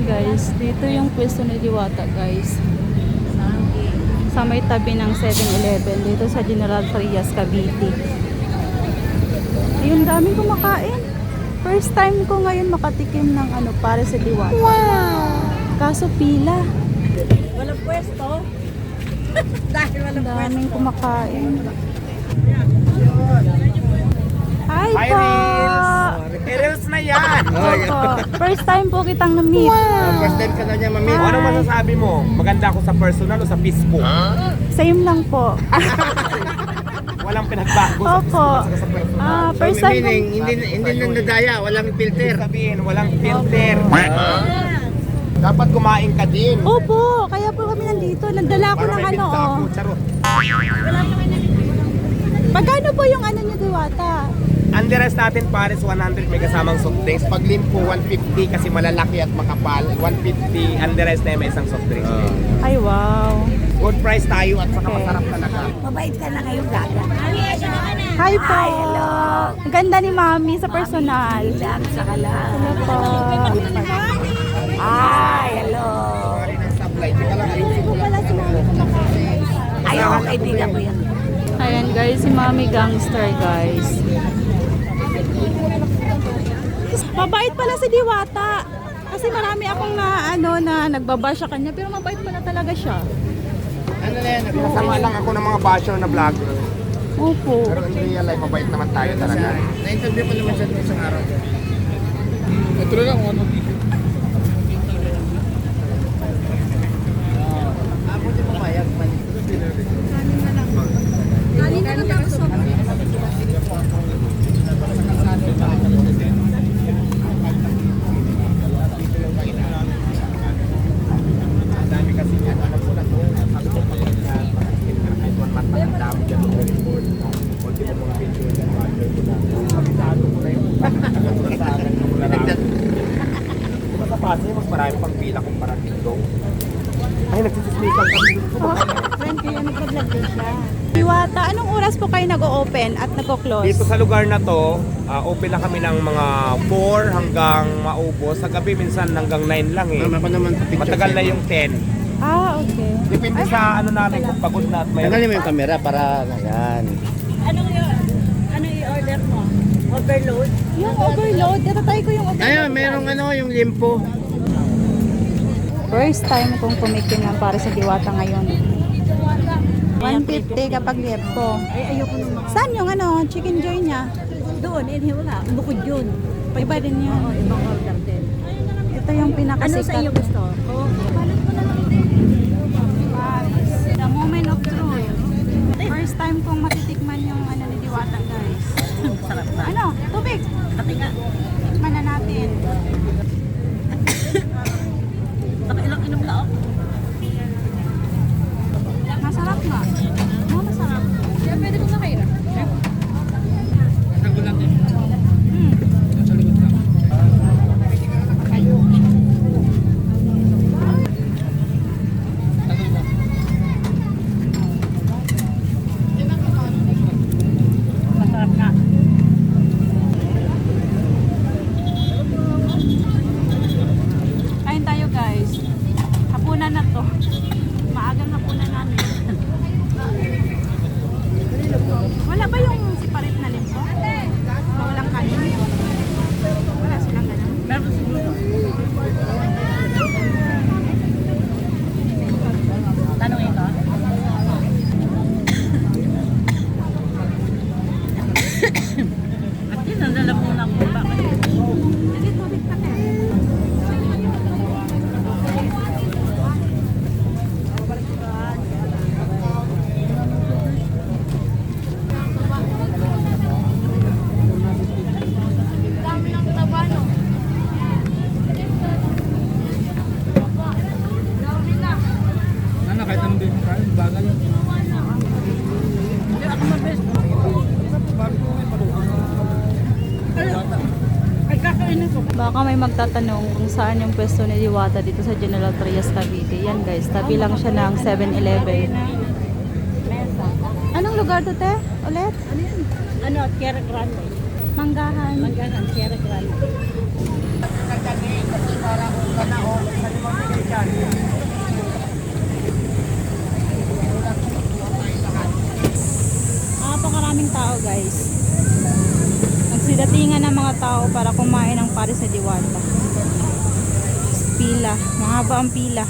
Ayan guys, dito yung pwesto ni Diwata guys. Sa may tabi ng 7-Eleven dito sa General Trias, Cavite. Ayun, daming kumakain. First time ko ngayon makatikim ng ano para sa Diwata. Wow! Kaso pila. Walang pwesto. Dahil walang pwesto. Daming kumakain. Hi Hi, po! Reels na yan! Opo. First time po kitang na-meet. First time ka na niya mamit. O, anong masasabi mo? Maganda ako sa personal o sa Facebook? Same lang po. Walang pinagbago sa Opo. Facebook at sa personal. First time Meaning, kong... hindi na nadaya, walang filter. Sabihin, walang filter. Dapat kumain ka din. Opo, kaya po kami nandito. Nagdala ako Para ng may ano, pinta oh. ako, charot. Magkano po yung ano niyo, Diwata? Underest natin pares 100 may kasamang soft drinks. Pag limpo 150 kasi malalaki at makapal. 150 underest na may isang soft drinks. Ay, wow. Good price tayo at saka Okay. masarap talaga. Mabait ka na ngayong gaga. Hi po. Ang ganda ni Mami sa personal. Lang sa kala. Hello po. Ay, hello. Rin ang supply. Teka lang, ayusin ko lang. Ay, okay, tingnan ko yan. Ayan guys, si Mami Gangster guys. Mabait pala si Diwata. Kasi marami akong na nagbabash sa kanya pero mabait pala talaga siya. Ano na yan? Kasama lang ako ng mga basher na vlogger. Opo. Pero in real life, mabait naman tayo talaga. Na-interview ko naman siya isang araw. Ito lang kung ano dito. Ako din pumayag man. Kanina natapos ako. Dami kasi yan. Alam ko na to. Sabi ko pag kahit 1 month na ang dami dyan ng report. Ultimo mga picture dyan. Kabisado ko na yun. Sa akin na mula namin. Diba sa Pasay, mas marami pang pila kumpara dito. Ay, nagsisismikan kami dito. Friend ko yan, nagpa-vlog din siya. Diwata, anong oras po kayo nag-o-open at nag-o-close? Dito sa lugar na to, open lang kami ng mga 4 hanggang maubos. Sa gabi minsan hanggang 9 lang eh. Mama ko naman sa picture. Matagal na yung 10. Ah, okay. Depende sa ano namin kung pagod na at may... Tanggalin mo yung camera para, ayan. Anong i-order mo? Overload? Yung overload, natatay ko yung overload. Ayun, merong ano, yung limpo. First time kong kumikim ng para sa Diwata ngayon. 150 kapag liempo. Ay, ayoko naman. Saan yung ano, chicken joy niya? Doon, wala. Bukod yun. Iba din yun. Oo, ibang order din. Ito yung Ano pinakasikat. sa iyo gusto? Oo. The moment of truth. First time kong matitikman yung ano ni Diwata, guys. Sarap ba? Ano? Tubig! Pati nga. Tikman na natin. Ilang inom lang ako. Masarap nga. Masarap. Kaya pwede mo makairam. Masarap nga. Kain tayo, guys. Hapunan na to. Maagang hapunan namin. Wala ba yung siparit na limpo? Walang kanin? Wala silang ganun. Meron siguro. Tanongin ko. At yun, nandala muna ko. Bakit? Sige, tubig pa tayo. Ano, kahit anong din, bagal. Hindi ako mabes. Ay, kakainin ko. Baka may magtatanong kung saan yung pwesto ni Diwata dito sa General Trias, Cavite. Yan guys, tabi lang siya ng 7-Eleven. Mesa. Anong lugar to, te? Ulit? Ano yun? Ano, Sierra Grande. Manggahan. Manggahan, Sierra Grande. dyan eh. Kasi para ulan na o. Saan mo bigay dyan? Napakaraming tao guys. Nagsidatingan ng mga tao para kumain ng pares na Diwata. Pila, mahaba ang pila.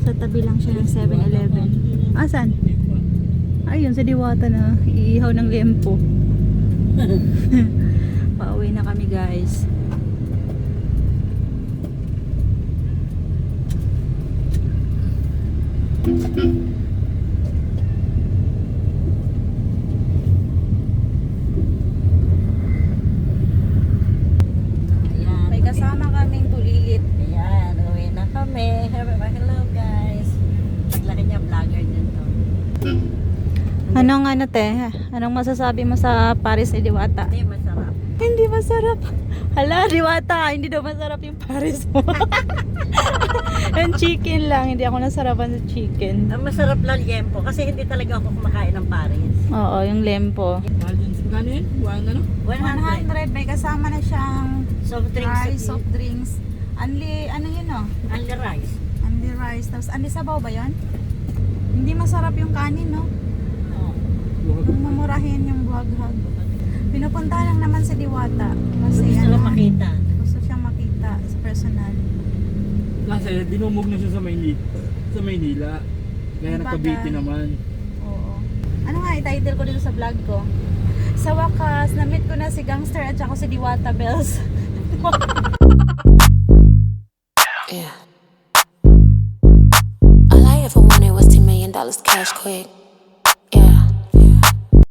Sa tabi lang siya ng 7-Eleven. Asan? Ayun, sa Diwata na. Iihaw ng lempo. Pauwi na kami guys. Ayan. May kasama kaming tulilit. Ayan, uwi na kami. Hello guys. Naglaki niya vlogger din to. Anong ano te? Anong masasabi mo sa pares ni Diwata? Hindi masarap. Hindi masarap. Hala, Diwata, hindi daw masarap yung pares mo. Yung chicken lang, hindi ako nasarapan sa chicken. Ang masarap lang yempo kasi hindi talaga ako kumakain ng pares. Oo, yung lempo. Gano yun? Ano? 100. may kasama na siyang Soft drinks. rice, soft drinks. Anli, ano yun oh? Only rice. Anli rice. Tapos anli sabaw ba yun? Hindi masarap yung kanin, no? Oh. Kung mamurahin yung buhaghag. Pinupunta lang naman sa Diwata. Kasi Gusto lang makita. Gusto siyang makita sa personal. Kasi dinumog na siya sa Maynila. Sa Maynila. Kaya Ang nagkabiti bagay. naman. Oo. Ano nga i-title ko dito sa vlog ko? Sa wakas, na-meet ko na si Gangster at saka si Diwata Bells. Yeah. All I ever wanted was $10 million cash quick.